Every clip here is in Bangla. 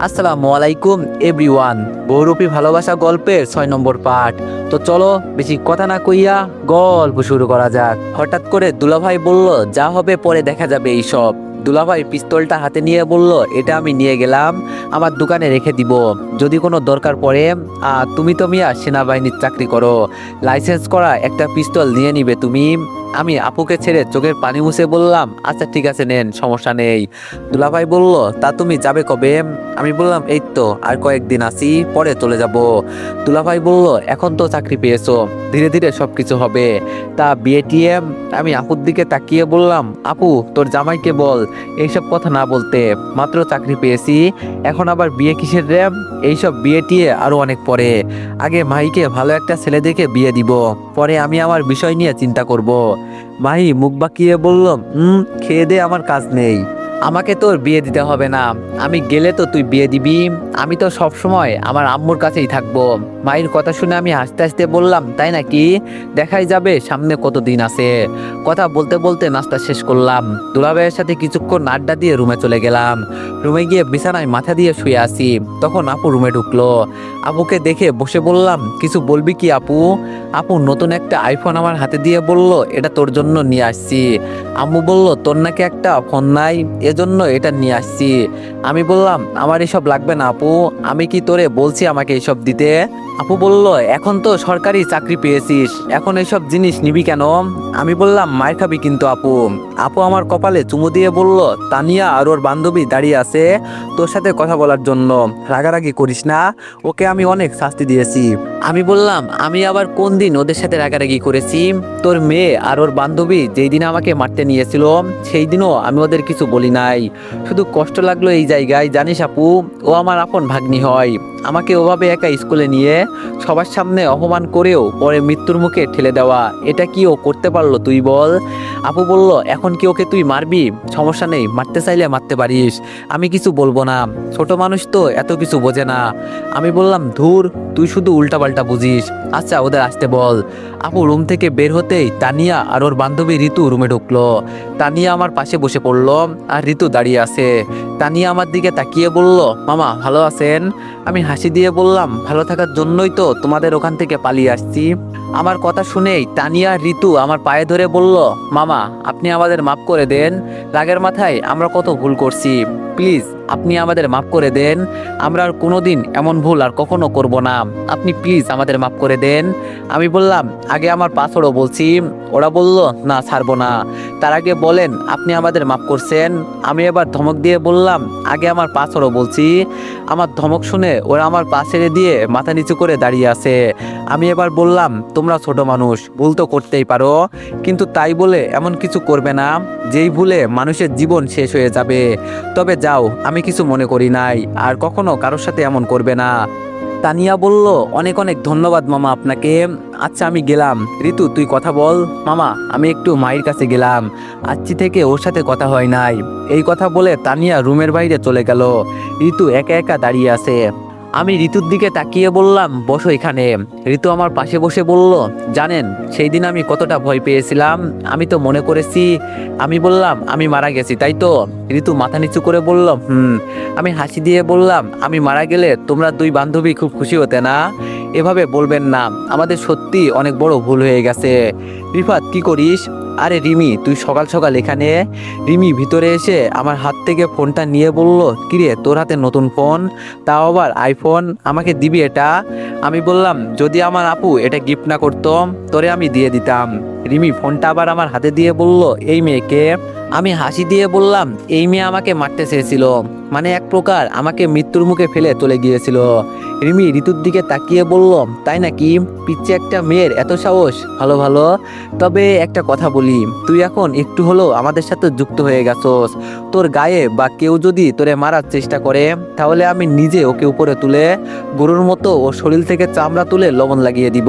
আসসালামু আলাইকুম এভরিওয়ান। বহুরূপী ভালোবাসা গল্পের 6 নম্বর পার্ট। তো চলো বেশি কথা না কইয়া গল্প শুরু করা যাক। হঠাৎ করে দুলাভাই বলল, যা হবে পরে দেখা যাবে এইসব। দুলাভাই পিস্তলটা হাতে নিয়ে বলল, এটা আমি নিয়ে গেলাম, আমার দোকানে রেখে দিব, যদি কোনো দরকার পড়ে। তুমি তো মিয়া সেনাবাহিনীর চাকরি করো, লাইসেন্স করা একটা পিস্তল নিয়ে নিবে তুমি। আমি আপুকে ছেড়ে চোখের পানি মুছে বললাম, আচ্ছা ঠিক আছে নেন, সমস্যা নেই। দুলাভাই বলল, তা তুমি যাবে কবে? আমি বললাম, এই তো আর কয়েকদিন আছি, পরে চলে যাব। দুলাভাই বলল, এখন তো চাকরি পেয়েছো, ধীরে ধীরে সবকিছু হবে, তা বিয়ে টিয়ে? আমি আপুর দিকে তাকিয়ে বললাম, আপু তোর জামাইকে বল এইসব কথা না বলতে, মাত্র চাকরি পেয়েছি, এখন আবার বিয়ে কিসের রে? এইসব বিয়ে টিয়ে আরো অনেক পরে, আগে মাহিকে ভালো একটা ছেলে দেখে বিয়ে দিব, পরে আমি আমার বিষয় নিয়ে চিন্তা করব। মাহি মুখ বাঁকিয়ে বলল, খেয়ে দে, আমার কাজ নেই, আমাকে তোর বিয়ে দিতে হবে না, আমি গেলে তো তুই বিয়ে দিবি, আমি তো সব সময় আমার আম্মুর কাছেই থাকবো। মায়ের কথা শুনে আমি হাসতে হাসতে বললাম, তাই নাকি? দেখাই যাবে সামনে কতদিন আছে। কথা বলতে বলতে নাস্তা শেষ করলাম, দুলাভাইয়ের সাথে কিছুক্ষণ আড্ডা দিয়ে রুমে চলে গেলাম। রুমে গিয়ে বিছানায় মাথা দিয়ে শুয়ে আছি, তখন আপু রুমে ঢুকলো। আপুকে দেখে বসে বললাম, কিছু বলবি কি আপু? আপু নতুন একটা আইফোন আমার হাতে দিয়ে বলল, এটা তোর জন্য নিয়ে আসছি। আম্মু বলল, তোর নাকি একটা ফোন নাই, এজন্য এটা নিয়ে আসছি। আমি বললাম, আমার এসব লাগবে না আপু, আমি কি তোরে বলছি আমাকে এসব দিতে? আপু বলল, এখন তো সরকারি চাকরি পেয়েছিস, এখন এসব জিনিস নিবি কেন? আমি বললাম, মার খাবি কিন্তু আপু। আপু আমার কপালে চুমু দিয়ে বলল, তানিয়া আর ওর বান্ধবী দাঁড়িয়ে আছে তোর সাথে কথা বলার জন্য, রাগারাগি করিস না, ওকে আমি অনেক শাস্তি দিয়েছি। আমি বললাম, আমি আবার কোন দিন ওদের সাথে রাগারাগি করেছি? তোর মেয়ে আর ওর বান্ধবী যেই দিন আমাকে মারতে নিয়েছিল সেই দিনও আমি ওদের কিছু বলি নাই, শুধু কষ্ট লাগলো এই জায়গায়, জানিস আপু, ও আমার আপন ভাগ্নি হয়, আমাকে ওভাবে একা স্কুলে নিয়ে সবার সামনে অপমান করেও পরে মৃত্যুর মুখে ঠেলে দেওয়া, এটা কি ও করতে পারলো তুই বল? আপু বলল, এখন কি ওকে তুই মারবি? সমস্যা নেই, মারতে চাইলে মারতে পারিস, আমি কিছু বলবো না, ছোট মানুষ তো এত কিছু বোঝে না। আমি বললাম, ধুর, তুই শুধু উল্টাপাল্টা বুঝিস, আচ্ছা ওদের আসতে বল। আপু রুম থেকে বের হতেই তানিয়া আর ওর বান্ধবী ঋতু রুমে ঢুকলো। তানিয়া আমার পাশে বসে পড়লো আর ঋতু দাঁড়িয়ে আছে। তানিয়া আমার দিকে তাকিয়ে বলল, মামা ভালো আছেন? আমি হাসি দিয়ে বললাম, ভালো থাকার জন্যই তো তোমাদের ওখান থেকে পালিয়ে আসছি। আমার কথা শুনেই তানিয়া আর ঋতু আমার পায়ে ধরে বলল, মামা আপনি আমাদের মাফ করে দেন, রাগের মাথায় আমরা কত ভুল করছি, প্লিজ আপনি আমাদের মাফ করে দেন, আমরা আর কোনোদিন এমন ভুল আর কখনো করব না, আপনি প্লিজ আমাদের মাফ করে দেন। আমি বললাম, আগে আমার পাসওয়ার্ডও বলছি। ওরা বলল, না ছাড়বো না, তার আগে বলেন আপনি আমাদের মাফ করছেন। আমি এবার ধমক দিয়ে বললাম, আগে আমার পাসওয়ার্ডও বলছি। আমার ধমক শুনে ওরা আমার পা ছেড়ে দিয়ে মাথা নিচু করে দাঁড়িয়ে আছে। আমি এবার বললাম, তোমরা ছোট মানুষ, ভুল তো করতেই পারো, কিন্তু তাই বলে এমন কিছু করবে না যেই ভুলে মানুষের জীবন শেষ হয়ে যাবে। তবে যাও, আমি কিছু মনে করি নাই, আর কখনো কারোর সাথে এমন করবে না। তানিয়া বলল, অনেক অনেক ধন্যবাদ মামা আপনাকে, আচ্ছা আমি গেলাম। ঋতু তুই কথা বল। মামা আমি একটু মায়ের কাছে গেলাম, আজকে থেকে ওর সাথে কথা হয় নাই। এই কথা বলে তানিয়া রুমের বাইরে চলে গেল। ঋতু একা একা দাঁড়িয়ে আছে। আমি ঋতুর দিকে তাকিয়ে বললাম, বসো এখানে। ঋতু আমার পাশে বসে বলল, জানেন সেই দিন আমি কতটা ভয় পেয়েছিলাম, আমি তো মনে করেছি। আমি বললাম, আমি মারা গেছি তাই তো? ঋতু মাথা নিচু করে বলল, আমি হাসি দিয়ে বললাম, আমি মারা গেলে তোমরা দুই বান্ধবী খুব খুশি হতে না? এভাবে বলবেন না, আমাদের সত্যি অনেক বড় ভুল হয়ে গেছে। রিফাত কি করিস? আরে রিমি, তুই সকাল সকাল এখানে? রিমি ভিতরে এসে আমার হাত থেকে ফোনটা নিয়ে বলল, কিরে তোর হাতে নতুন ফোন, তাও আবার আইফোন, আমাকে দিবি এটা? আমি বললাম, যদি আমার আপু এটা গিফট না করতো তোরে আমি দিয়ে দিতাম। রিমি ফোনটা আবার আমার হাতে দিয়ে বলল, এই মেয়েকে? আমি হাসি দিয়ে বললাম, এই মেয়ে আমাকে মারতে চেয়েছিল, মানে এক প্রকার আমাকে মৃত্যুর মুখে ফেলে চলে গিয়েছিল। রিমি ঋতুর দিকে তাকিয়ে বলল, তাই নাকি? পিচ্ছে একটা মেয়ের এত সাহস, ভালো ভালো। তবে একটা কথা বলি, তুই এখন একটু হলেও আমাদের সাথে যুক্ত হয়ে গেছস, তোর গায়ে বা কেউ যদি তোরে মারার চেষ্টা করে তাহলে আমি নিজে ওকে উপরে তুলে গরুর মতো ওর শরীর থেকে চামড়া তুলে লবণ লাগিয়ে দিব।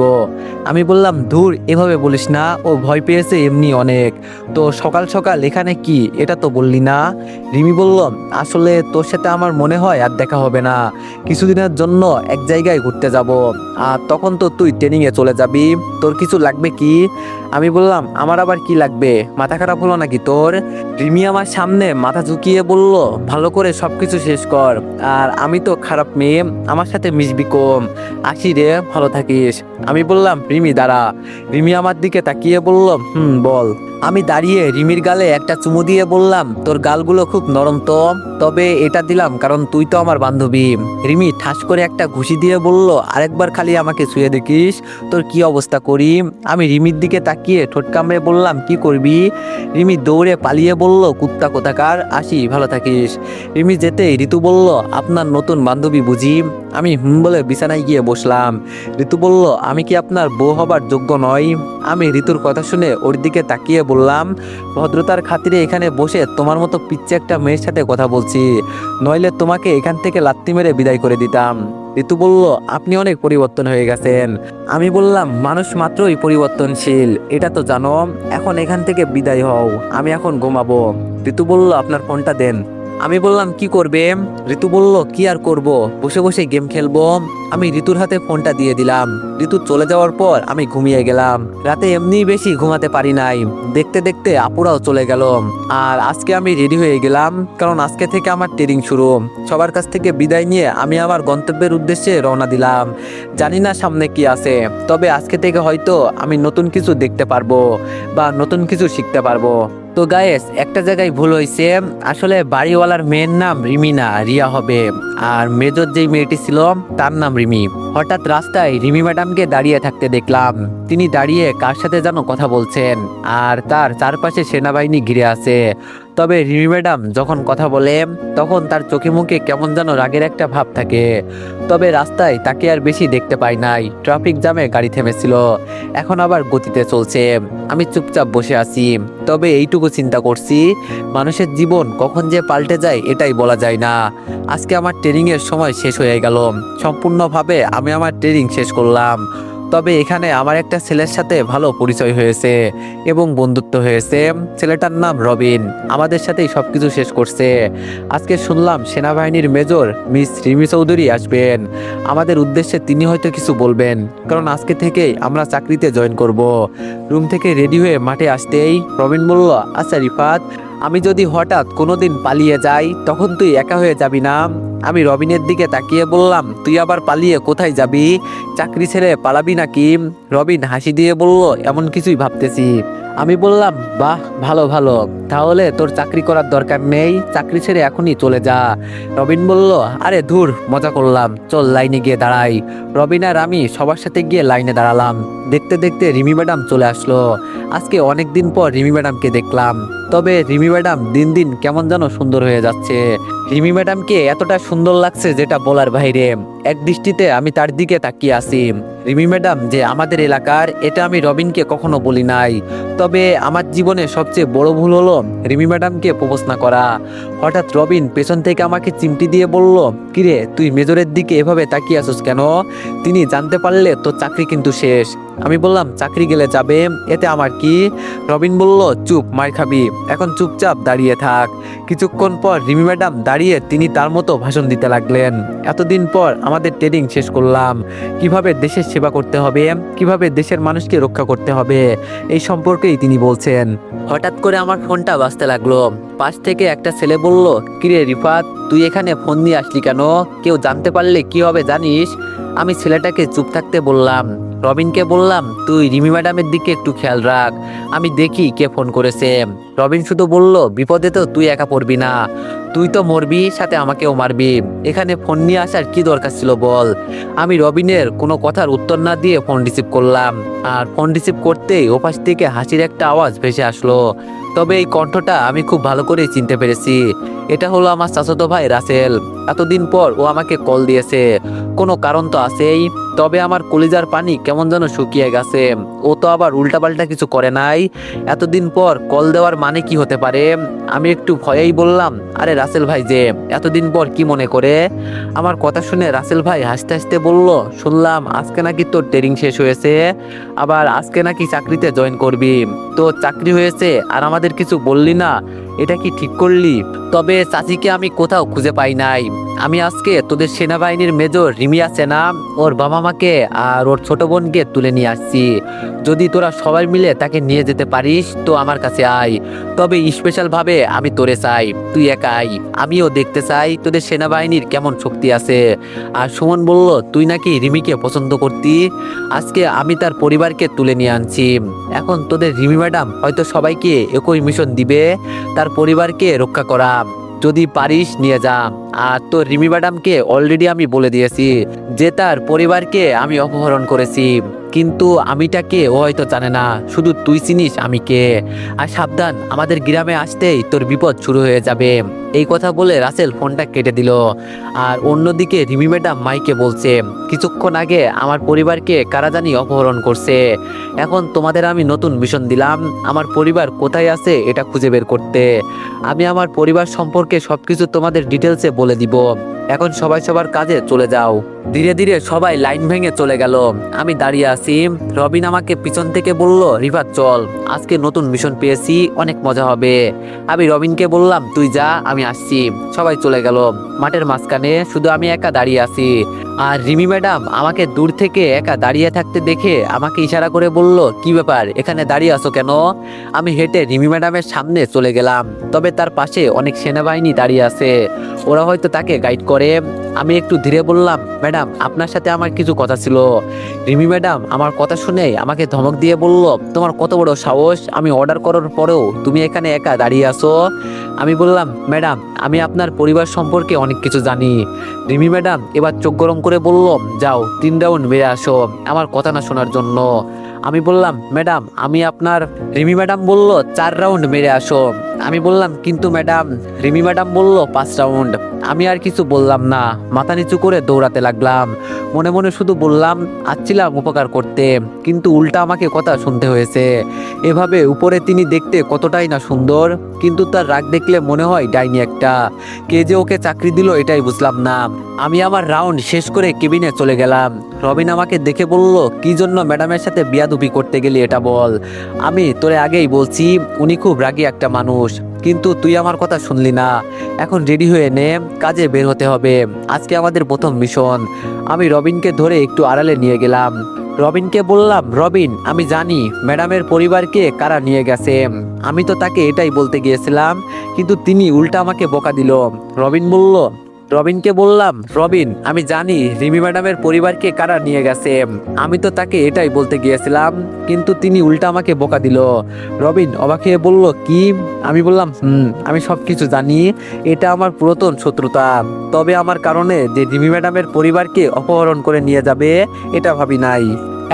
আমি বললাম, ধুর এভাবে বলিস না, ও ভয় পেয়েছে এমনি অনেক, তো সকাল সকাল এখানে কি, এটা তো বললি না? রিমি বলল, আসলে তোর সাথে আমার মনে হয় আর দেখা হবে না, কিছুদিনের জন্য এক জায়গায় ঘুরতে যাব, আর তখন তো তুই ট্রেনিংয়ে চলে যাবি, তোর কিছু লাগবে কি? আমি বললাম, আমার আবার কি লাগবে, মাথা খারাপ হলো নাকি তোর? রিমি আমার সামনে মাথা ঝুঁকিয়ে বলল, ভালো করে সবকিছু শেষ কর। আর আমি তো খারাপ মেয়ে, আমার সাথে মিশবি কম। আসি রে, ভালো থাকিস। আমি বললাম, রিমি দাঁড়া। রিমি আমার দিকে তাকিয়ে বলল, বল। আমি দাঁড়িয়ে রিমির গালে একটা চুমু দিয়ে বললাম, তোর গালগুলো খুব নরম তো, তবে এটা দিলাম কারণ তুই তো আমার বান্ধবী। রিমি ঠাস করে একটা ঘুষি দিয়ে বলল, আরেকবার খালি আমাকে ছুঁয়ে দেখিস তোর কি অবস্থা করি। আমি রিমির দিকে তাকিয়ে ঠোঁট কামড়ে বললাম, কি করবি? রিমি দৌড়ে পালিয়ে বলল, কুত্তা কোথাকার, আসি, ভালো থাকিস। রিমি যেতেই ঋতু বলল, আপনার নতুন বান্ধবী বুঝি? আমি বলে বিছানায় গিয়ে বসলাম। ঋতু বলল, আমি কি আপনার বউ হবার যোগ্য নই? আমি ঋতুর কথা শুনে ওর দিকে তাকিয়ে বললাম, ভদ্রতার খাতিরে এখানে বসে তোমার মতো পিচ্ছে একটা মেয়ের সাথে কথা বলছি, নইলে তোমাকে এখান থেকে লাত্তি মেরে বিদায় করে দিতাম। ঋতু বলল, আপনি অনেক পরিবর্তন হয়ে গেছেন। আমি বললাম, মানুষ মাত্রই পরিবর্তনশীল, এটা তো জানো। এখন এখান থেকে বিদায় হও, আমি এখন ঘুমাবো। ঋতু বলল, আপনার ফোনটা দেন। আমি বললাম, কি করবে? ঋতু বলল, কি আর করব, বসে বসে গেম খেলবো। আমি ঋতুর হাতে ফোনটা দিয়ে দিলাম। ঋতু চলে যাওয়ার পর আমি ঘুমিয়ে গেলাম। রাতে এমনি বেশি ঘুমাতে পারি নাই, দেখতে দেখতে আপুরাও চলে গেল। আর আজকে আমি রেডি হয়ে গেলাম, কারণ আজকে থেকে আমার ট্রেনিং শুরু। সবার কাছ থেকে বিদায় নিয়ে আমি আমার গন্তব্যের উদ্দেশ্যে রওনা দিলাম। জানি না সামনে কি আছে, তবে আজকে থেকে হয়তো আমি নতুন কিছু দেখতে পারবো বা নতুন কিছু শিখতে পারবো। তো গায়েস, একটা জায়গায় ভুল হয়েছে। আসলে বাড়িওয়ালার মেয়ের নাম রিমি না, রিয়া হবে। আর মেজর যেই মেয়েটি ছিল তার নাম রিমি। হঠাৎ রাস্তায় রিমি ম্যাডামকে দাঁড়িয়ে থাকতে দেখলাম। তিনি দাঁড়িয়ে কার সাথে যেন কথা বলছেন, আর তার চারপাশে সেনাবাহিনী ঘিরে আছে। তবে রিমি ম্যাডাম যখন কথা বলে তখন তার চোখে মুখে কেমন যেন রাগের একটা ভাব থাকে। তবে রাস্তায় তাকে আর বেশি দেখতে পাই নাই, ট্রাফিক জ্যামে গাড়ি থেমেছিল, এখন আবার গতিতে চলছে। আমি চুপচাপ বসে আছি, তবে এইটুকু চিন্তা করছি, মানুষের জীবন কখন যে পাল্টে যায় এটাই বলা যায় না। আজকে আমার ট্রেনিংয়ের সময় শেষ হয়ে গেল, সম্পূর্ণভাবে আমি আমার ট্রেনিং শেষ করলাম। তবে এখানে আমার একটা ছেলের সাথে ভালো পরিচয় হয়েছে এবং বন্ধুত্ব হয়েছে। ছেলেটার নাম রবিন, আমাদের সাথেই সবকিছু শেষ করছে। আজকে শুনলাম সেনাবাহিনীর মেজর মিস রিমি চৌধুরী আসবেন আমাদের উদ্দেশ্যে, তিনি হয়তো কিছু বলবেন, কারণ আজকে থেকেই আমরা চাকরিতে জয়েন করব। রুম থেকে রেডি হয়ে মাঠে আসতেই রবিন বলল, আচ্ছা রিফাত, আমি যদি হঠাৎ কোনোদিন পালিয়ে যাই তখন তুই একা হয়ে যাবি না? আমি রবিনের দিকে তাকিয়ে বললাম, তুই আবার পালিয়ে কোথায় যাবি? চাকরি ছেড়ে পালাবি নাকি? রবিন হাসি দিয়ে বলল, এমন কিছুই ভাবতেছি। আমি বললাম, বাহ, ভালো ভালো, তাহলে তোর চাকরি করার দরকার নেই, চাকরি ছেড়ে এখনই চলে যা। রবিন বলল, আরে ধুর, মজা করলাম, চল লাইনে গিয়ে দাঁড়াই। রবিন আর আমি সবার সাথে গিয়ে লাইনে দাঁড়ালাম। দেখতে দেখতে রিমি ম্যাডাম চলে আসলো। আজকে অনেক দিন পর রিমি ম্যাডামকে দেখলাম। তবে রিমি ম্যাডাম দিন দিন কেমন যেন সুন্দর হয়ে যাচ্ছে। রিমি ম্যাডামকে এতটা সুন্দর লাগছে যেটা বলার বাইরে। এক দৃষ্টিতে আমি তার দিকে তাকিয়ে আছি। রিমি ম্যাডাম যে আমাদের এলাকার, এটা আমি রবিনকে কখনো বলি নাই। তবে আমার জীবনে সবচেয়ে বড় ভুল হলো রিমি ম্যাডামকে প্রপোজ না করা। হঠাৎ রবিন পেছন থেকে আমাকে চিমটি দিয়ে বলল, কিরে, তুই মেজরের দিকে এভাবে তাকিয়ে আছিস কেন? তিনি জানতে পারলে তোর চাকরি কিন্তু শেষ। আমি বললাম, চাকরি গেলে যাবে, এতে আমার কি? রবিন বলল, চুপ, মার খাবি, এখন চুপচাপ দাঁড়িয়ে থাক। কিছুক্ষণ পর রিমি ম্যাডাম দাঁড়িয়ে তিনি তার মতো ভাষণ দিতে লাগলেন। এতদিন পর আমাদের ট্রেনিং শেষ করলাম, কিভাবে দেশের সেবা করতে হবে, কিভাবে দেশের মানুষকে রক্ষা করতে হবে, এই সম্পর্কেই তিনি বলছেন। হঠাৎ করে আমার ফোনটা বাজতে লাগলো। পাশ থেকে একটা ছেলে বলল, কিরে রিফাত, তুই এখানে ফোন নিয়ে আসলি কেন? কেউ জানতে পারলে কি হবে জানিস? আমি ছেলেটাকে চুপ থাকতে বললাম। রবিনকে বললাম, তুই রিমি ম্যাডামের দিকে একটু খেয়াল রাখ, আমি দেখি কে ফোন করেছে। রবিন শুধু বলল, বিপদে তো তুই একা পড়বি না, তুই তো মরবি, সাথে আমাকেও মারবি, এখানে ফোন নিয়ে আসার কি দরকার ছিল বল? আমি রবিনের কোনো কথার উত্তর না দিয়ে ফোন রিসিভ করলাম। আর ফোন রিসিভ করতেই ওপাশ থেকে হাসির একটা আওয়াজ ভেসে আসলো। তবে এই কণ্ঠটা আমি খুব ভালো করেই চিনতে পেরেছি। এটা হলো আমার চাচাতো ভাই রাসেল। এতদিন পর ও আমাকে কল দিয়েছে, কোনো কারণ তো আছেই। তবে আমার কলিজার পানি কেমন যেন শুকিয়ে গেছে। ও তো আবার উল্টাপাল্টা কিছু করে নাই। এতদিন পর কল দেওয়ার মানে কি হতে পারে? আমি একটু ভয়েই বললাম, আরে রাসেল ভাই যে, এতদিন পর কি মনে করে? আমার কথা শুনে রাসেল ভাই হাসতে হাসতে বলল, শুনলাম আজকে নাকি তোর ট্রেনিং শেষ হয়েছে, আবার আজকে নাকি চাকরিতে জয়েন করবি। তো চাকরি হয়েছে আর আমাদের কিছু বললি না, এটা কি ঠিক করলি? তবে চাচিকে আমি কোথাও খুঁজে পাই নাই। আমি আজকে তোদের সেনাবাহিনীর মেজর রিমি আছে না, ওর বাবা আমাকে আর ওর ছোট বোনকে তুলে নিয়ে আসছি। যদি তোরা সবাই মিলে তাকে নিয়ে যেতে পারিস তো আমার কাছে আয়, তবে স্পেশাল ভাবে আমি তোরে চাই, তুই একা আয়। আমিও দেখতে চাই তোদের সেনাবাহিনীর কেমন শক্তি আছে। আর সুমন বলল, তুই নাকি রিমিকে পছন্দ করতি, আজকে আমি তার পরিবারকে তুলে নিয়ে আনছি। এখন তোদের রিমি ম্যাডাম হয়তো সবাইকে একই মিশন দিবে, তার পরিবারকে রক্ষা করা। যদি পারিস নিয়ে যা। আর তো রিমি ম্যাডামকে অলরেডি আমি বলে দিয়েছি যে তার পরিবারকে আমি অপহরণ করেছি, কিন্তু আমিটাকে ও হয়তো জানে না, শুধু তুই চিনিস আমি কে। আর সাবধান, আমাদের গ্রামে আসতেই তোর বিপদ শুরু হয়ে যাবে। এই কথা বলে রাসেল ফোনটা কেটে দিল। আর অন্যদিকে রিমি ম্যাডাম মাইকে বলছে, কিছুক্ষণ আগে আমার পরিবারকে কারা জানি অপহরণ করছে। এখন তোমাদের আমি নতুন মিশন দিলাম, আমার পরিবার কোথায় আছে এটা খুঁজে বের করতে। আমি আমার পরিবার সম্পর্কে সবকিছু তোমাদের ডিটেলসে বলে দিব। এখন সবাই সবার কাজে চলে যাও। ধীরে ধীরে সবাই লাইন ভেঙে চলে গেল। আমি দাঁড়িয়ে আছি। রবিন আমাকে পিছন থেকে বলল, রিফাত চল, আজকে নতুন মিশন পেয়েছি, অনেক মজা হবে। আমি রবিনকে বললাম, তুই যা, আমি আসছি। সবাই চলে গেল। মাঠের মাঝখানে শুধু আমি একা দাঁড়িয়ে আছি। আর রিমি ম্যাডাম আমাকে দূর থেকে একা দাঁড়িয়ে থাকতে দেখে আমাকে ইশারা করে বলল, কি ব্যাপার, এখানে দাঁড়িয়ে আছো কেন? আমি হেঁটে রিমি ম্যাডামের সামনে চলে গেলাম। তবে তার পাশে অনেক সেনাবাহিনী দাঁড়িয়ে আছে, ওরা হয়তো তাকে গাইড করে। আমি একটু ধীরে বললাম, ম্যাডাম আপনার সাথে আমার কিছু কথা ছিল। রিমি ম্যাডাম আমার কথা শুনে আমাকে ধমক দিয়ে বলল, তোমার কত বড় সাহস, আমি অর্ডার করার পরেও তুমি এখানে একা দাঁড়িয়ে আছো? আমি বললাম, ম্যাডাম আমি আপনার পরিবার সম্পর্কে অনেক কিছু জানি। রিমি ম্যাডাম এবার চোখ গরম করে বলল, যাও 3 রাউন্ড মেরে আসো আমার কথা না শোনার জন্য। আমি বললাম, ম্যাডাম আমি আপনার। রিমি ম্যাডাম বলল, 4 রাউন্ড মেরে আসো। আমি বললাম, কিন্তু ম্যাডাম। রিমি ম্যাডাম বলল, 5 রাউন্ড। আমি আর কিছু বললাম না, মাথা নিচু করে দৌড়াতে লাগলাম। মনে মনে শুধু বললাম, আসছিলাম উপকার করতে, কিন্তু উল্টা আমাকে কথা শুনতে হয়েছে। এভাবে উপরে তিনি দেখতে কতটাই না সুন্দর, কিন্তু তার রাগ দেখলে মনে হয় ডাইনি একটা। কে যে ওকে চাকরি দিল এটাই বুঝলাম না। আমি আমার রাউন্ড শেষ করে কেবিনে চলে গেলাম। রবিন আমাকে দেখে বলল, কি জন্য ম্যাডামের সাথে বিয়াদুপি করতে গেলি এটা বল। আমি তোরে আগেই বলছি উনি খুব রাগী একটা মানুষ, কিন্তু তুই আমার কথা শুনলি না। এখন রেডি হয়ে নে, কাজে বের হতে হবে, আজকে আমাদের প্রথম মিশন। আমি রবিনকে ধরে একটু আড়ালে নিয়ে গেলাম। রবিনকে বললাম, রবিন আমি জানি ম্যাডামের পরিবারকে কারা নিয়ে গেছে। আমি তো তাকে এটাই বলতে গিয়েছিলাম, কিন্তু তিনি উল্টা আমাকে বকা দিল। রবিনকে বললাম, রবিন আমি জানি রিমি ম্যাডামের পরিবারকে কারা নিয়ে গেছে। আমি তো তাকে এটাই বলতে গিয়েছিলাম, কিন্তু তিনি উল্টা আমাকে বকা দিল। রবিন অবাক হয়ে বলল, কি? আমি বললাম, আমি সবকিছু জানি, এটা আমার পুরাতন শত্রুতা। তবে আমার কারণে যে রিমি ম্যাডামের পরিবারকে অপহরণ করে নিয়ে যাবে এটা ভাবি নাই।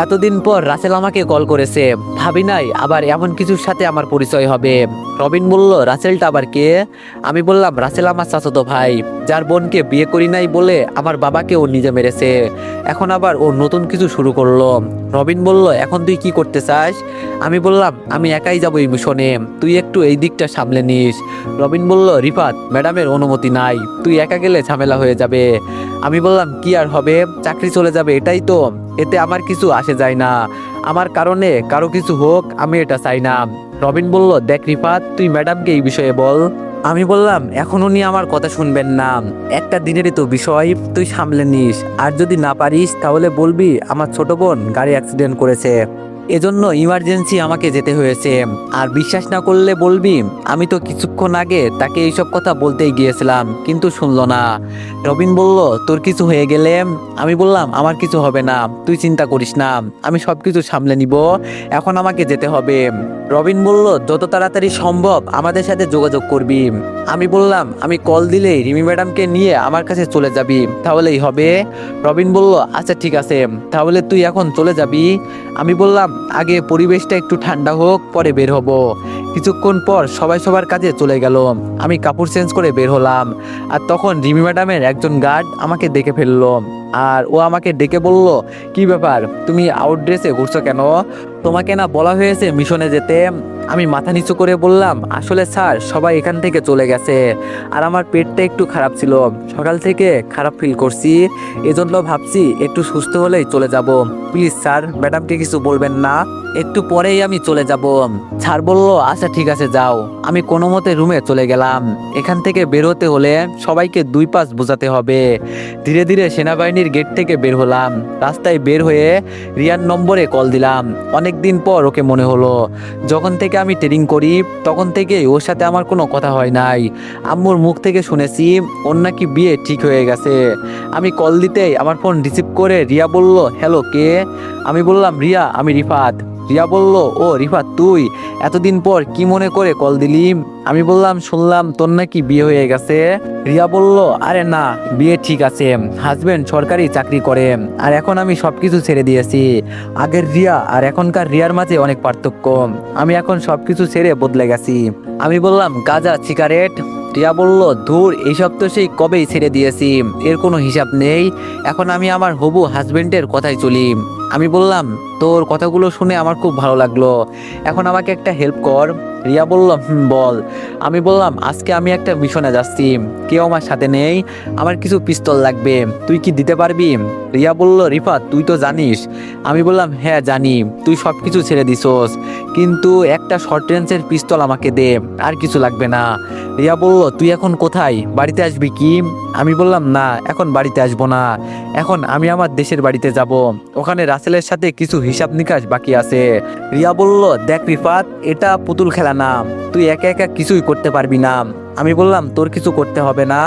এতদিন পর রাসেল আমাকে কল করেছে, ভাবি নাই আবার এমন কিছুর সাথে আমার পরিচয় হবে। রবিন বলল, রাসেলটা আবার কে? আমি বললাম, রাসেল আমার চাচাতো ভাই, যার বোনকে বিয়ে করি নাই বলে আমার বাবাকে ও নিজে মেরেছে। এখন আবার ও নতুন কিছু শুরু করলো। রবিন বলল, এখন তুই কি করতে চাস? আমি বললাম, আমি একাই যাবো এই মিশনে, তুই একটু এই দিকটা সামলে নিস। রবিন বলল, রিফাত ম্যাডামের অনুমতি নাই, তুই একা গেলে ঝামেলা হয়ে যাবে। আমি বললাম, কি আর হবে, চাকরি চলে যাবে এটাই তো, এতে আমার কিছু আসে যায় না। আমার কারণে কারো কিছু হোক আমি এটা চাই না। রবিন বলল, দেখ রিফাত, তুই ম্যাডামকে এই বিষয়ে বল। আমি বললাম, এখন উনি আমার কথা শুনবেন না, একটা দিনেরই তো বিষয়, তুই সামলে নিস। আর যদি না পারিস তাহলে বলবি আমার ছোট বোন গাড়ি অ্যাক্সিডেন্ট করেছে, এজন্য ইমার্জেন্সি আমাকে যেতে হয়েছে। আর বিশ্বাস না করলে বলবি আমি তো কিছুক্ষণ আগে তাকে এইসব কথা বলতেই গিয়েছিলাম, কিন্তু শুনলো না। রবিন বলল, তোর কিছু হয়ে গেলে? আমি বললাম, আমার কিছু হবে না, তুই চিন্তা করিস না, আমি সব কিছু সামলে নিব, এখন আমাকে যেতে হবে। রবিন বলল, যত তাড়াতাড়ি সম্ভব আমাদের সাথে যোগাযোগ করবি। আমি বললাম, আমি কল দিলেই রিমি ম্যাডামকে নিয়ে আমার কাছে চলে যাবি, তাহলেই হবে। রবিন বলল, আচ্ছা ঠিক আছে, তাহলে তুই এখন চলে যাবি? আমি বললাম, আগে পরিবেশটা একটু ঠান্ডা হোক, পরে বের হব। কিছুক্ষণ পর সবাই সবার কাজে চলে গেল। আমি কাপড় চেঞ্জ করে বের হলাম। আর তখন রিমি ম্যাডামের একজন গার্ড আমাকে দেখে ফেললো। আর ও আমাকে ডেকে বলল, কি ব্যাপার, তুমি আউট ড্রেসে ঘুরছো কেন? তোমাকে না বলা হয়েছে মিশনে যেতে? আমি মাথা নিচু করে বললাম, আসলে স্যার সবাই এখান থেকে চলে গেছে, আর আমার পেটটা একটু খারাপ ছিল, সকাল থেকে খারাপ ফিল করছি, এজন্য ভাবছি একটু সুস্থ হলেই চলে যাব। প্লিজ স্যার ম্যাডামকে কিছু বলবেন না। একটু পরেই আমি চলে যাব। স্যার বলল আচ্ছা ঠিক আছে যাও। আমি কোনো মতে রুমে চলে গেলাম। এখান থেকে বের হতে হলে সবাইকে 2 পাস বোঝাতে হবে। ধীরে ধীরে সেনাবাহিনীর গেট থেকে বের হলাম। রাস্তায় বের হয়ে রিয়ার নম্বরে কল দিলাম। অনেক দিন পর ওকে মনে হলো। যখন থেকে আমি ট্রেনিং করি তখন থেকে ওর সাথে আমার কোনো কথা হয় নাই। আম্মুর মুখ থেকে শুনেছি ওর নাকি বিয়ে ঠিক হয়ে গেছে। আমি কল দিতেই আমার ফোন রিসিভ করে রিয়া বলল হ্যালো কে। আমি বললাম রিয়া, আমি রিফাত। রিয়া বলল ও রিফাত তুই, এতদিন পর কি মনে করে কল দিলি। আমি বললাম শুনলাম তোর নাকি বিয়ে হয়ে গেছে। রিয়া বলল আরে না, বিয়ে ঠিক আছে, হাজবেন্ড সরকারি চাকরি করে। আর এখন আমি সবকিছু ছেড়ে দিয়েছি। আগের রিয়া আর এখনকার রিয়ার মাঝে অনেক পার্থক্য। আমি এখন সবকিছু ছেড়ে বদলে গেছি। আমি বললাম গাঁজা সিগারেট। রিয়া বলল ধুর, এইসব তো সেই কবেই ছেড়ে দিয়েছি, এর কোনো হিসাব নেই। এখন আমি আমার হবু হাজবেন্ডের কথাই চলি। আমি বললাম তোর কথাগুলো শুনে আমার খুব ভালো লাগলো, এখন আমাকে একটা হেল্প কর। রিয়া বলল বল। আমি বললাম আজকে আমি একটা মিশনে যাচ্ছি, কেউ আমার সাথে নেই, আমার কিছু পিস্তল লাগবে, তুই কি দিতে পারবি। রিয়া বলল রিফাত তুই তো জানিস। আমি বললাম হ্যাঁ জানি, তুই সব কিছু ছেড়ে দিছোস, কিন্তু একটা শর্ট রেঞ্জের পিস্তল আমাকে দে, আর কিছু লাগবে না। রিয়া বলল তুই এখন কোথায়, বাড়িতে আসবি কি। আমি বললাম না, এখন বাড়িতে আসবো না, এখন আমি আমার দেশের বাড়িতে যাব, ওখানে রাসেলের সাথে কিছু হিসাব নিকাশ বাকি আছে। রিয়া বলল দেখ রিফাত, এটা পুতুল খেলা না, তুই একা একা কিছুই করতে পারবি না। আমি বললাম তোর কিছু করতে হবে না,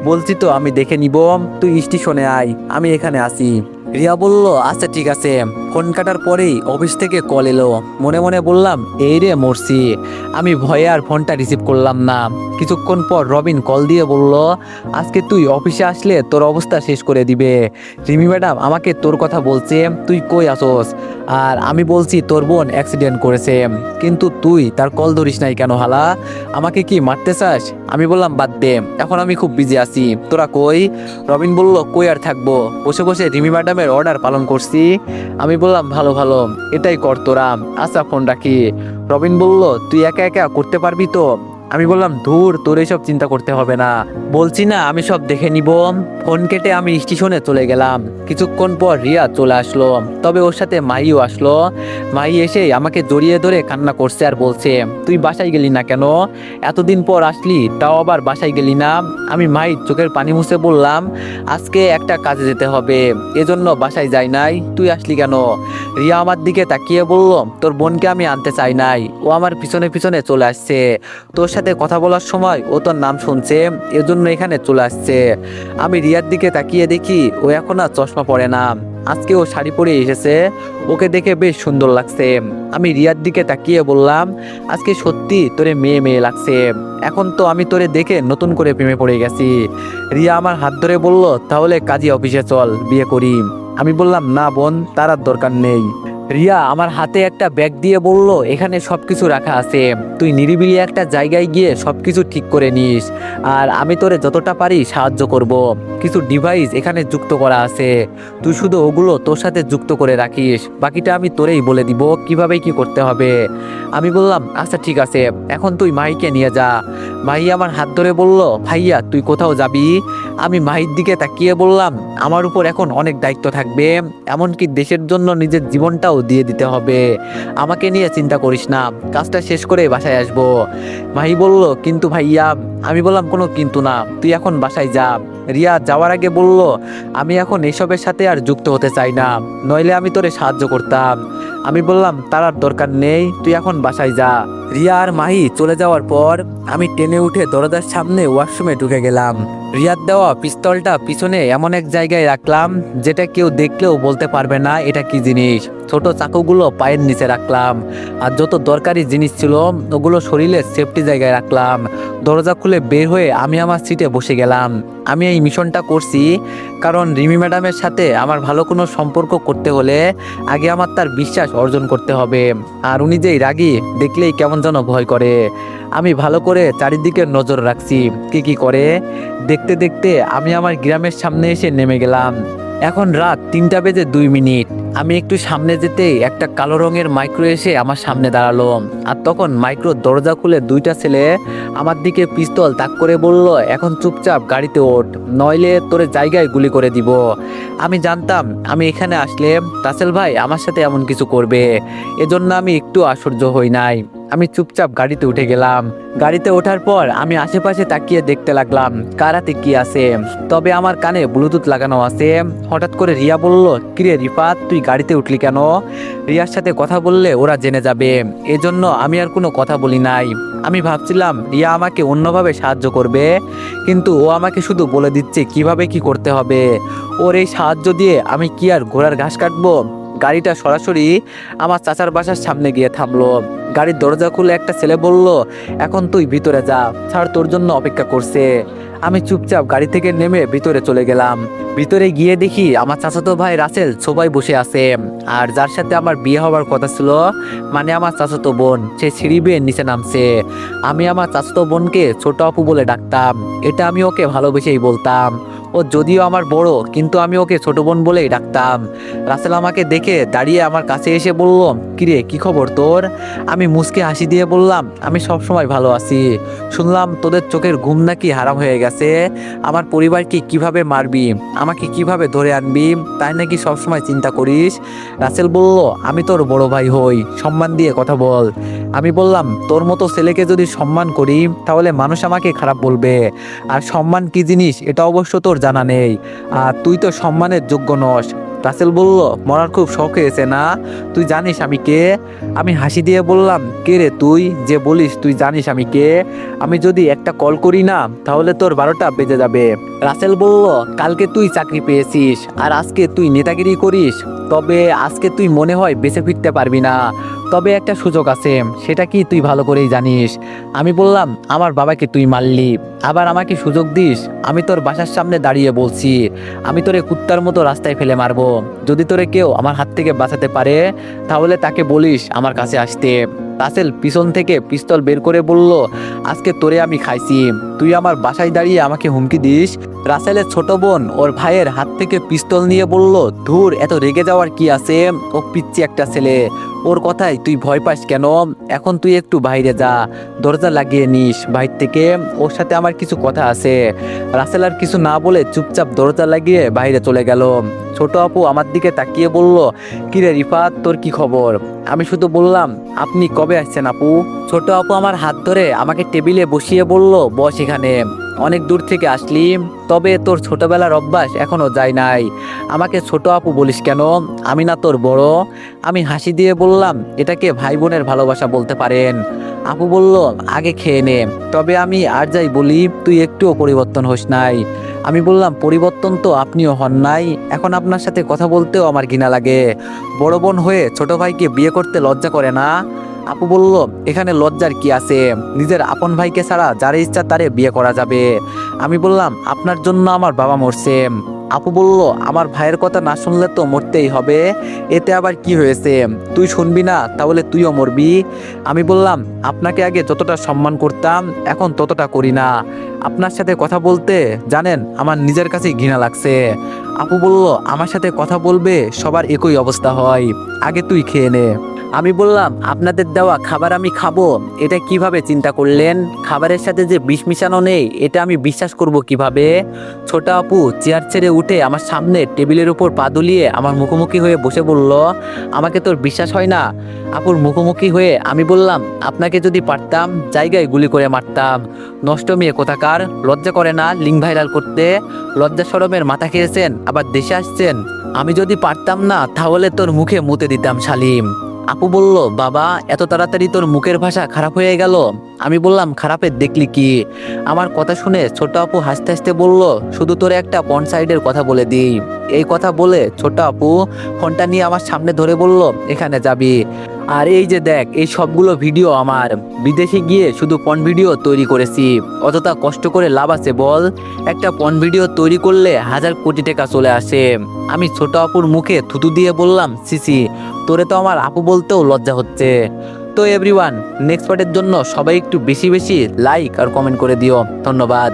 বলছি তো আমি দেখে নিব, তুই স্টেশনে আয়, আমি এখানে আসি। রিয়া বলল আচ্ছা ঠিক আছে। ফোন কাটার পরেই অফিস থেকে কল এলো। মনে মনে বললাম এই রে মরছি। আমি ভয়ে আর ফোনটা রিসিভ করলাম না। কিছুক্ষণ পর রবিন কল দিয়ে বলল আজকে তুই অফিসে আসলে তোর অবস্থা শেষ করে দিবে। রিমি ম্যাডাম আমাকে তোর কথা বলছে, তুই কই আসোস। আর আমি বলছি তোর বোন অ্যাক্সিডেন্ট করেছে, কিন্তু তুই তার কল ধরিস নাই কেন হালা, আমাকে কি মারতে চাস। আমি বললাম বাদ দে, এখন আমি খুব বিজি আছি, তোরা কই। রবিন বলল কই আর থাকবো, বসে বসে রিমি ম্যাডামের অর্ডার পালন করছি। আমি বললাম ভালো ভালো, এটাই কর তোরা, আচ্ছা ফোন রাখি। রবিন বলল তুই একা একা করতে পারবি তো। আমি বললাম ধুর, তোর এসব চিন্তা করতে হবে না, বলছি না আমি সব দেখে নিব। ফোন কেটে আমি স্টেশনে চলে গেলাম। কিছুক্ষণ পর রিয়া চলে আসলো, তবে ওর সাথে মাইও আসলো। মাই এসে আমাকে জড়িয়ে ধরে কান্না করছে আর বলছে তুই বাসায় গেলি না কেন, এতদিন পর আসলি তাও আবার বাসায় গেলি না। আমি মাই চোখের পানি মুছে বললাম আজকে একটা কাজে যেতে হবে, এজন্য বাসায় যাই নাই, তুই আসলি কেন। রিয়া আমার দিকে তাকিয়ে বলল তোর বোনকে আমি আনতে চাই নাই, ও আমার পিছনে পিছনে চলে আসছে, তোর সাথে কথা বলার সময় ও তোর নাম শুনছে, এজন্য এখানে চলে আসছে। আমি রিয়ার দিকে তাকিয়ে দেখি ও এখন আর চশমা পরে না, আজকে ও শাড়ি পরে এসেছে, ওকে দেখে বেশ সুন্দর লাগছে। আমি রিয়ার দিকে তাকিয়ে বললাম আজকে সত্যি তোরে মেয়ে মেয়ে লাগছে, এখন তো আমি তোরে দেখে নতুন করে প্রেমে পড়ে গেছি। রিয়া আমার হাত ধরে বলল তাহলে কাজী অফিসে চল, বিয়ে করি। আমি বললাম না বোন, তার আর দরকার নেই। রিয়া আমার হাতে একটা ব্যাগ দিয়ে বলল এখানে সবকিছু রাখা আছে, তুই নিরিবিলি একটা জায়গায় গিয়ে সবকিছু ঠিক করে নিস, আর আমি তোরে যতটা পারি সাহায্য করব। কিছু ডিভাইস এখানে যুক্ত করা আছে, তুই শুধু ওগুলো তোর সাথে যুক্ত করে রাখিস, বাকিটা আমি তোরেই বলে দিব কিভাবে কি করতে হবে। আমি বললাম আচ্ছা ঠিক আছে, এখন তুই মাহিকে নিয়ে যা। মাহি আমার হাত ধরে বলল ভাইয়া তুই কোথাও যাবি। আমি মাহির দিকে তাকিয়ে বললাম আমার উপর এখন অনেক দায়িত্ব থাকবে, এমনকি দেশের জন্য নিজের জীবনটাও দিয়ে দিতে হবে, আমাকে নিয়ে চিন্তা করিস না, কাজটা শেষ করে বাসায় আসবো। মাহি বলল কিন্তু ভাইয়া। আমি বললাম কোনো কিন্তু না, তুই এখন বাসায় যা। রিয়া যাওয়ার আগে বলল আমি এখন এসবের সাথে আর যুক্ত হতে চাই না, নইলে আমি তোরে সাহায্য করতাম। আমি বললাম তার আর দরকার নেই, তুই এখন বাসায় যা। রিয়া আর মাহি চলে যাওয়ার পর আমি টেনে উঠে দরজার সামনে ওয়াশরুমে ঢুকে গেলাম। রিয়ার দেওয়া পিস্তলটা পিছনে এমন এক জায়গায় রাখলাম যেটা কেউ দেখলেও বলতে পারবে না এটা কি জিনিস। ছোট চাকুগুলো পায়ের নিচে রাখলাম, আর যত দরকারি জিনিস ছিল ওগুলো শরীরের সেফটি জায়গায় রাখলাম। দরজা খুলে বের হয়ে আমি আমার সিটে বসে গেলাম। আমি এই মিশনটা করছি কারণ রিমি ম্যাডামের সাথে আমার ভালো কোনো সম্পর্ক করতে হলে আগে আমার তার বিশ্বাস অর্জন করতে হবে, আর উনি যেই রাগী দেখলেই কেমন যেন ভয় করে। আমি ভালো করে চারিদিকে নজর রাখছি কি কি করে। দেখতে দেখতে আমি আমার গ্রামের সামনে এসে নেমে গেলাম। এখন রাত 3টা বেজে 2 মিনিট। আমি একটু সামনে যেতেই একটা কালো রঙের মাইক্রো এসে আমার সামনে দাঁড়ালো। আর তখন মাইক্রোর দরজা খুলে দুইটা ছেলে আমার দিকে পিস্তল তাক করে বলল, এখন চুপচাপ গাড়িতে ওঠ, নইলে তোরে জায়গায় গুলি করে দিব। আমি জানতাম আমি এখানে আসলে রাসেল ভাই আমার সাথে এমন কিছু করবে, এজন্য আমি একটু আশ্চর্য হই নাই। আমি চুপচাপ গাড়িতে উঠে গেলাম। গাড়িতে ওঠার পর আমি আশেপাশে তাকিয়ে দেখতে লাগলাম কার হাতে কি আছে। তবে আমার কানে ব্লুটুথ লাগানো আছে। হঠাৎ করে রিয়া বলল, কিরে রিফাত, তুই গাড়িতে উঠলি কেন? রিয়ার সাথে কথা বললে ওরা জেনে যাবে, এজন্য আমি আর কোনো কথা বলি নাই। আমি ভাবছিলাম রিয়া আমাকে অন্যভাবে সাহায্য করবে, কিন্তু ও আমাকে শুধু বলে দিচ্ছে কিভাবে কি করতে হবে। ওর এই সাহায্য দিয়ে আমি কি আর ঘোড়ার ঘাস কাটবো? গাড়িটা সরাসরি আমার চাচার বাসার সামনে গিয়ে থামলো। গাড়ির দরজা খুলে একটা ছেলে বলল, এখন তুই ভিতরে যা, স্যার তোর জন্য অপেক্ষা করছে। আমি চুপচাপ গাড়ি থেকে নেমে ভিতরে চলে গেলাম। ভিতরে গিয়ে দেখি আমার চাচাতো ভাই রাসেল সবাই বসে আছে। আর যার সাথে আমার বিয়ে হওয়ার কথা ছিল, মানে আমার চাচাতো বোন, সে সিঁড়ি বেয়ে নিচে নামছে। আমি আমার চাচাতো বোনকে ছোট আপু বলে ডাকতাম, এটা আমি ওকে ভালোবেসেই বলতাম। ও যদিও আমার বড়, কিন্তু আমি ওকে ছোট বোন বলেই ডাকতাম। রাসেল আমাকে দেখে দাঁড়িয়ে আমার কাছে এসে বলল, কিরে কি খবর তোর? আমি মুচকে হাসি দিয়ে বললাম, আমি সবসময় ভালো আছি। শুনলাম তোদের চোখের ঘুম নাকি হারাম হয়ে গেছে। আমার পরিবারকে কিভাবে মারবি, আমাকে কিভাবে ধরে আনবি, তাই নাকি সবসময় চিন্তা করিস। রাসেল বলল, আমি তোর বড় ভাই হই, সম্মান দিয়ে কথা বল। আমি বললাম, তোর মতো ছেলেকে যদি সম্মান করি তাহলে মানুষ আমাকে খারাপ বলবে, আর সম্মান কি জিনিস এটা অবশ্য তোর জানা নেই, আর তুই তো সম্মানের যোগ্য নস। রাসেল বলল, মরার খুব শখ হয়েছে না? তুই জানিস আমি কে? আমি হাসি দিয়ে বললাম, কে রে তুই যে বলিস তুই জানিস আমি কে? আমি যদি একটা কল করি না তাহলে তোর 12টা বেজে যাবে। রাসেল বলল, কালকে তুই চাকরি পেয়েছিস আর আজকে তুই নেতাগিরি করিস, তবে আজকে তুই মনে হয় বেঁচে ফিরতে পারবি না। তবে একটা সুযোগ আছে, সেটা কি তুই ভালো করেই জানিস। আমি বললাম, আমার বাবাকে তুই মারলি, আবার আমাকে সুযোগ দিস? আমি তোর বাসার সামনে দাঁড়িয়ে বলছি, আমি তোরে কুত্তার মতো রাস্তায় ফেলে মারবো। যদি তোরে কেউ আমার হাত থেকে বাঁচাতে পারে তাহলে তাকে বলিস আমার কাছে আসতে। রাসেল পিছন থেকে পিস্তল বের করে বলল, আজকে তোরে আমি খাইছি, তুই আমার বাসায় দাঁড়িয়ে আমাকে হুমকি দিস? রাসেলের ছোট বোন ওর ভাইয়ের হাত থেকে পিস্তল নিয়ে বলল, ধুর, এত রেগে যাওয়ার কি আছে, ও পিচ্ছি একটা ছেলে, ওর কথায় তুই ভয় পাস কেন? এখন তুই একটু বাইরে যা, দরজা লাগিয়ে নিস বাইরে থেকে, ওর সাথে আমার কিছু কথা আছে। রাসেল আর কিছু না বলে চুপচাপ দরজা লাগিয়ে বাইরে চলে গেল। ছোট আপু আমার দিকে তাকিয়ে বলল, কিরে রিফাত, তোর কি খবর? আমি শুধু বললাম, আপনি কবে আসছেন আপু? ছোট আপু আমার হাত ধরে আমাকে টেবিলে বসিয়ে বলল, বস এখানে, অনেক দূর থেকে আসলি, তবে তোর ছোটবেলার অভ্যাস এখনো যায় নাই। আমাকে ছোট আপু বলিস কেন? আমি না তোর বড়? আমি হাসি দিয়ে বললাম, এটাকে ভাই বোনের ভালোবাসা বলতে পারেন। আপু বলল, আগে খেয়ে নে। তবে আমি আর যাই বলি, তুই একটুও পরিবর্তন হোস নাই। আমি বললাম, পরিবর্তন তো আপনিও হন নাই, এখন আপনার সাথে কথা বলতেও আমার ঘৃণা লাগে। বড় বোন হয়ে ছোট ভাইকে বিয়ে করতে লজ্জা করে না? আপু বলল, এখানে লজ্জার কি আছে, নিজের আপন ভাইকে ছাড়া যারে ইচ্ছা তারে বিয়ে করা যাবে। আমি বললাম, আপনার জন্য আমার বাবা মরছে। আপু বলল, আমার ভাইয়ের কথা না শুনলে তো মরতেই হবে, এতে আবার কি হয়েছে, তুই শুনবি না তাহলে তুইও মরবি। আমি বললাম, আপনাকে আগে যতটা সম্মান করতাম এখন ততটা করি না। আপনার সাথে কথা বলতে জানেন আমার নিজের কাছেই ঘৃণা লাগছে। আপু বলল, আমার সাথে কথা বলবে সবার একই অবস্থা হয়, আগে তুই খেয়ে নে। আমি বললাম, আপনাদের দেওয়া খাবার আমি খাবো, এটা কিভাবে চিন্তা করলেন? খাবারের সাথে যে বিষ মিশানো নেই এটা আমি বিশ্বাস করব কিভাবে? ছোট আপু চেয়ার ছেড়ে উঠে আমার সামনে টেবিলের উপর পা দুলিয়ে আমার মুখোমুখি হয়ে বসে বলল, আমাকে তোর বিশ্বাস হয় না? আপুর মুখোমুখি হয়ে আমি বললাম, আপনাকে যদি পারতাম জায়গায় গুলি করে মারতাম। নষ্ট মেয়ে কোথাকার, লজ্জা করে না লিঙ্ক ভাইরাল করতে? লজ্জা শরমের মাথা খেয়েছেন, আবার দেশে আসছেন। আমি যদি পারতাম না তাহলে তোর মুখে মুতে দিতাম শালিম। আপু বলল, বাবা এত তাড়াতাড়ি তোর মুখের ভাষা খারাপ হয়ে গেল? আমি বললাম, খারাপের দেখলি কি? আমার কথা শুনে ছোট আপু হাসতে হাসতে বলল, শুধু তোরে একটা পর্ন সাইডের কথা বলে দিই। এই কথা বলে ছোট আপু ফোনটা নিয়ে আমার সামনে ধরে বলল, এখানে যাবি, আর এই যে দেখ, এই সবগুলো ভিডিও আমার। বিদেশে গিয়ে শুধু পর্ন ভিডিও তৈরি করেছি, অতটা কষ্ট করে লাভ আছে বল? একটা পর্ন ভিডিও তৈরি করলে 1000 কোটি টাকা চলে আসে। আমি ছোট আপুর মুখে থুতু দিয়ে বললাম, সিসি, তোরে তো আমার আপু বলতেও লজ্জা হচ্ছে। তো এভরিওয়ান, নেক্সট পার্টের জন্য সবাই একটু বেশি বেশি লাইক আর কমেন্ট করে দিও। ধন্যবাদ।